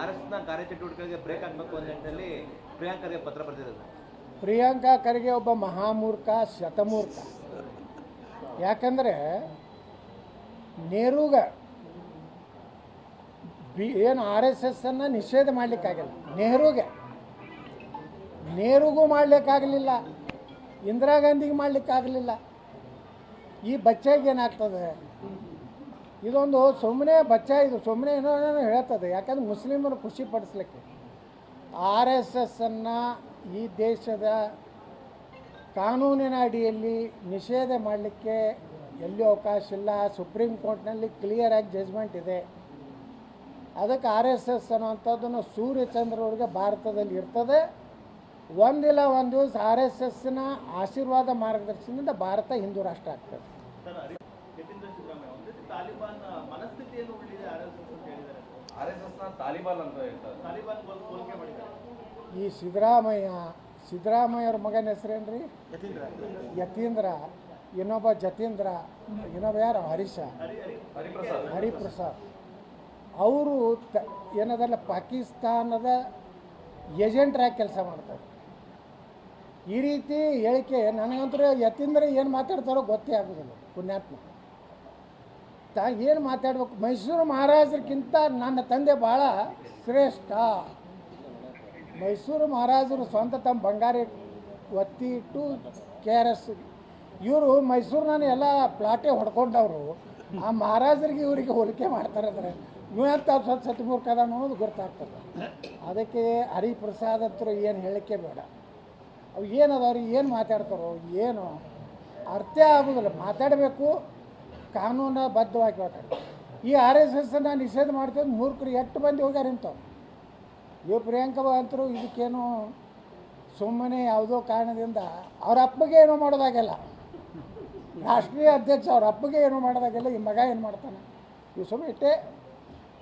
ಆರ್ಎಸ್ಎಸ್ನ ಕಾರ್ಯಚಟುವಟಿಕೆಗಳಿಗೆ break ಆಗಬೇಕು ಅಂತ ನಿಟ್ಟಿನಲ್ಲಿ ಪ್ರಿಯಾಂಕರ್ಗೆ ಪತ್ರ ಬರೆದಿರೋದು. ಪ್ರಿಯಾಂಕಾ ಖರ್ಗೆ ಒಬ್ಬ ಮಹಾಮೂರ್ಖ, ಶತಮೂರ್ಖ. ಯಾಕಂದರೆ ನೆಹರೂಗ ಏನು RSSನ್ನು ನಿಷೇಧ ಮಾಡಲಿಕ್ಕಾಗಲ್ಲ. ನೆಹರೂಗೂ ಮಾಡಲಿಕ್ಕಾಗಲಿಲ್ಲ, ಇಂದಿರಾ ಗಾಂಧಿಗೆ ಮಾಡಲಿಕ್ಕಾಗಲಿಲ್ಲ. ಈ ಬಚ್ಚೆಗೆ ಏನಾಗ್ತದೆ? ಇದೊಂದು ಸುಮ್ಮನೆ ಬಚ್ಚ, ಇದು ಸುಮ್ಮನೆ ಏನೋ ಹೇಳ್ತದೆ. ಯಾಕಂದ್ರೆ ಮುಸ್ಲಿಮರು ಖುಷಿ ಪಡಿಸ್ಲಿಕ್ಕೆ RSSನ್ನು ಈ ದೇಶದ ಕಾನೂನಿನ ಅಡಿಯಲ್ಲಿ ನಿಷೇಧ ಮಾಡಲಿಕ್ಕೆ ಎಲ್ಲಿಯೂ ಅವಕಾಶ ಇಲ್ಲ. ಸುಪ್ರೀಂ ಕೋರ್ಟ್ನಲ್ಲಿ ಕ್ಲಿಯರಾಗಿ ಜಜ್ಮೆಂಟ್ ಇದೆ. ಅದಕ್ಕೆ RSS ಅನ್ನುವಂಥದ್ದನ್ನು ಸೂರ್ಯಚಂದ್ರವ್ರಿಗೆ ಭಾರತದಲ್ಲಿ ಇರ್ತದೆ. ಒಂದಿಲ್ಲ ಒಂದು ದಿವಸ RSSನ ಆಶೀರ್ವಾದ ಮಾರ್ಗದರ್ಶನದಿಂದ ಭಾರತ ಹಿಂದೂ ರಾಷ್ಟ್ರ ಆಗ್ತದೆ. ಈ ಸಿದ್ದರಾಮಯ್ಯವ್ರ ಮಗನ ಹೆಸರೇನ್ರಿ? ಯತೀಂದ್ರ. ಇನ್ನೊಬ್ಬ ಜತೀಂದ್ರ, ಇನ್ನೊಬ್ಬ ಯಾರು? ಹರಿಪ್ರಸಾದ್. ಅವರು ಏನದಲ್ಲ ಪಾಕಿಸ್ತಾನದ ಏಜೆಂಟ್ರಾಗಿ ಕೆಲಸ ಮಾಡ್ತಾರೆ. ಈ ರೀತಿ ಹೇಳಿಕೆ ನನಗಂತೂ ಯತೀಂದ್ರ ಏನು ಮಾತಾಡ್ತಾರೋ ಗೊತ್ತೇ ಆಗೋದಿಲ್ಲ. ಪುಣ್ಯಾತ್ಮ ಏನು ಮಾತಾಡ್ಬೇಕು? ಮೈಸೂರು ಮಹಾರಾಜರಿಗಿಂತ ನನ್ನ ತಂದೆ ಭಾಳ ಶ್ರೇಷ್ಠ. ಮೈಸೂರು ಮಹಾರಾಜರು ಸ್ವಂತ ತಮ್ಮ ಬಂಗಾರಿ ಒತ್ತಿ ಇಟ್ಟು KRS. ಇವರು ಮೈಸೂರಿನ ಎಲ್ಲ ಪ್ಲಾಟೇ ಹೊಡ್ಕೊಂಡವರು. ಆ ಮಹಾರಾಜರಿಗೆ ಇವರಿಗೆ ಹೋಲಿಕೆ ಮಾಡ್ತಾರೆ ಅಂದರೆ ಇವಂತ ಸ್ವಲ್ಪ ಸತ್ಮೂರ್ಖದ ಅನ್ನೋದು ಗೊತ್ತಾಗ್ತದೆ. ಅದಕ್ಕೆ ಹರಿಪ್ರಸಾದ್ ಹತ್ರ ಏನು ಹೇಳಿಕೆ ಬೇಡ. ಅವು ಏನದವ್ರಿಗೆ ಏನು ಮಾತಾಡ್ತಾರೋ ಏನು ಅರ್ಥ ಆಗೋದಿಲ್ಲ. ಮಾತಾಡಬೇಕು, ಕಾನೂನು ಬದ್ಧವಾಗಿ ಮಾತಾಡ್ತಾರೆ. ಈ RSSನ್ನು ನಿಷೇಧ ಮಾಡ್ತೀವಿ ಮೂರ್ಖರು ಎಷ್ಟು ಮಂದಿ ಹೋಗ್ಯಾರ ಇಂಥವ್ರು. ಇವು ಪ್ರಿಯಾಂಕಾ ಅಂತರೂ ಇದಕ್ಕೇನು ಸುಮ್ಮನೆ ಯಾವುದೋ ಕಾರಣದಿಂದ ಅವ್ರ ಅಪ್ಪಗೆ ಏನೋ ಮಾಡೋದಾಗೆಲ್ಲ, ರಾಷ್ಟ್ರೀಯ ಅಧ್ಯಕ್ಷ ಅವ್ರ ಅಪ್ಪಗೆ ಏನೋ ಮಾಡೋದಾಗೆಲ್ಲ ಈ ಮಗ ಏನು ಮಾಡ್ತಾನೆ? ಇವು ಸುಮ್ಮನೆ ಇಟ್ಟೆ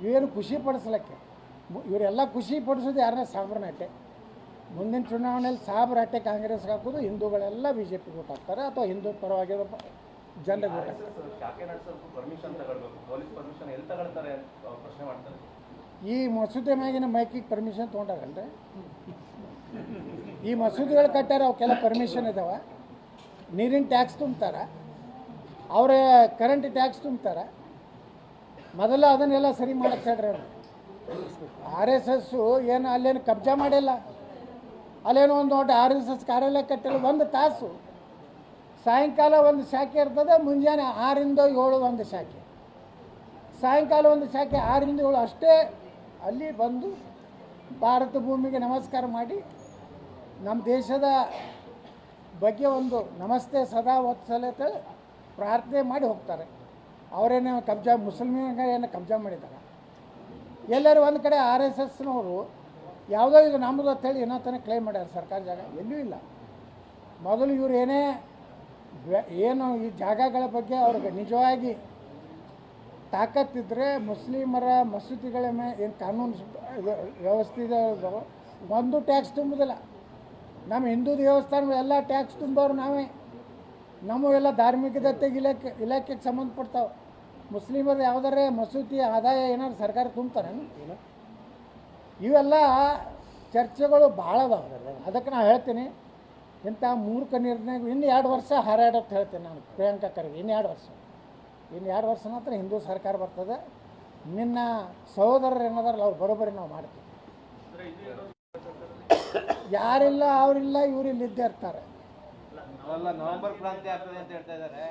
ಇವೇನು ಖುಷಿ ಪಡಿಸ್ಲಿಕ್ಕೆ. ಇವರೆಲ್ಲ ಖುಷಿ ಪಡಿಸೋದು ಯಾರನ್ನ? ಸಾಬ್ರನ್ನ ಅಟ್ಟೆ. ಮುಂದಿನ ಚುನಾವಣೆಯಲ್ಲಿ ಸಾಬ್ರ ಅಟ್ಟೆ ಕಾಂಗ್ರೆಸ್ಗೆ ಹಾಕೋದು, ಹಿಂದೂಗಳೆಲ್ಲ BJPಗೆ ಓಟ್ ಹಾಕ್ತಾರೆ ಅಥವಾ ಹಿಂದೂ ಪರವಾಗಿರೋ ಜನರಿಗೆ ಓಟ್ ಹಾಕ್ತಾರೆ. ಈ ಮಸೂದೆ ಮ್ಯಾಗಿನ ಮೈಕಿಗೆ ಪರ್ಮಿಷನ್ ತೊಗೊಂಡಾಗಲ್ರಿ? ಈ ಮಸೂದೆಗಳು ಕಟ್ಟಾರ, ಅವಕ್ಕೆಲ್ಲ ಪರ್ಮಿಷನ್ ಇದಾವ. ನೀರಿನ ಟ್ಯಾಕ್ಸ್ ತುಂಬ್ತಾರೆ, ಅವರ ಕರೆಂಟ್ ಟ್ಯಾಕ್ಸ್ ತುಂಬ್ತಾರೆ. ಮೊದಲು ಅದನ್ನೆಲ್ಲ ಸರಿ ಮಾಡಕ್ಕೆ ಹೇಳ್ರಿ. RSS ಏನು ಅಲ್ಲೇನು ಕಬ್ಜಾ ಮಾಡಿಲ್ಲ. ಅಲ್ಲೇನೋ ಒಂದು ದೊಡ್ಡ RSS ಕಾರ್ಯಾಲಯ ಕಟ್ಟಿಲ್ಲ. ಒಂದು ತಾಸು ಸಾಯಂಕಾಲ ಒಂದು ಶಾಖೆ ಇರ್ತದೆ, ಮುಂಜಾನೆ 6ರಿಂದ 7 ಒಂದು ಶಾಖೆ, ಸಾಯಂಕಾಲ ಒಂದು ಶಾಖೆ 6ರಿಂದ 7 ಅಷ್ಟೇ. ಅಲ್ಲಿ ಬಂದು ಭಾರತ ಭೂಮಿಗೆ ನಮಸ್ಕಾರ ಮಾಡಿ ನಮ್ಮ ದೇಶದ ಬಗ್ಗೆ ಒಂದು ನಮಸ್ತೆ ಸದಾ ವತ್ಸಲತೆ ಪ್ರಾರ್ಥನೆ ಮಾಡಿ ಹೋಗ್ತಾರೆ. ಅವರೇನೋ ಕಬ್ಜಾ, ಮುಸ್ಲಿಮ್ಗೆ ಏನೋ ಕಬ್ಜಾ ಮಾಡಿದ್ದಾರೆ. ಎಲ್ಲರೂ ಒಂದು ಕಡೆ RSSನವರು ಯಾವುದೋ ಇದು ನಮ್ಮದು ಅಂತೇಳಿ ಏನೋ ತನಕ ಕ್ಲೈಮ್ ಮಾಡ್ಯಾರ ಸರ್ಕಾರ ಜಾಗ. ಎಲ್ಲೂ ಇಲ್ಲ. ಮೊದಲು ಇವ್ರು ಏನು ಈ ಜಾಗಗಳ ಬಗ್ಗೆ ಅವ್ರಿಗೆ ನಿಜವಾಗಿ ತಾಕತ್ತಿದ್ರೆ ಮುಸ್ಲಿಮರ ಮಸೂತಿಗಳ ಮೇಲೆ ಏನು ಕಾನೂನು ವ್ಯವಸ್ಥೆ ಇದೆ ಒಂದು ಟ್ಯಾಕ್ಸ್ ತುಂಬುದಿಲ್ಲ. ನಮ್ಮ ಹಿಂದೂ ದೇವಸ್ಥಾನಗಳೆಲ್ಲ ಟ್ಯಾಕ್ಸ್ ತುಂಬೋರು ನಾವೇ. ನಮಗೆಲ್ಲ ಧಾರ್ಮಿಕತೆಗೆ ಇಲಾಖೆಗೆ ಸಂಬಂಧಪಡ್ತಾವೆ. ಮುಸ್ಲಿಮರು ಯಾವುದಾರೆ ಮಸೂತಿ ಆದಾಯ ಏನಾದ್ರು ಸರ್ಕಾರ ತುಂಬ್ತಾರೇನು? ಇಲ್ಲ. ಇವೆಲ್ಲ ಚರ್ಚೆಗಳು ಭಾಳ ಅದಾವೆ. ಅದಕ್ಕೆ ನಾನು ಹೇಳ್ತೀನಿ, ಇಂಥ ಮೂರ್ಖ ನಿರ್ಣಯ ಇನ್ನು 2 ವರ್ಷ ಹಾರಾಡತ್ತೆ ಹೇಳ್ತೇನೆ ನಾನು ಪ್ರಿಯಾಂಕಾ ಖರ್ಗೆ. ಇನ್ನು 2 ವರ್ಷ ಮಾತ್ರ ಹಿಂದೂ ಸರ್ಕಾರ ಬರ್ತದೆ. ನಿನ್ನ ಸಹೋದರರು ಏನದಾರಲ್ಲ ಅವ್ರು ಬರೋಬ್ಬರಿ ನಾವು ಮಾಡ್ತೀವಿ. ಯಾರಿಲ್ಲ, ಅವರಿಲ್ಲ, ಇವರಿಲ್ಲ ಇದ್ದೇ ಇರ್ತಾರೆ. ನವೆಂಬರ್ ಕ್ರಾಂತಿ ಆಗ್ತದೆ ಅಂತ ಹೇಳ್ತಾ ಇದ್ದಾರೆ.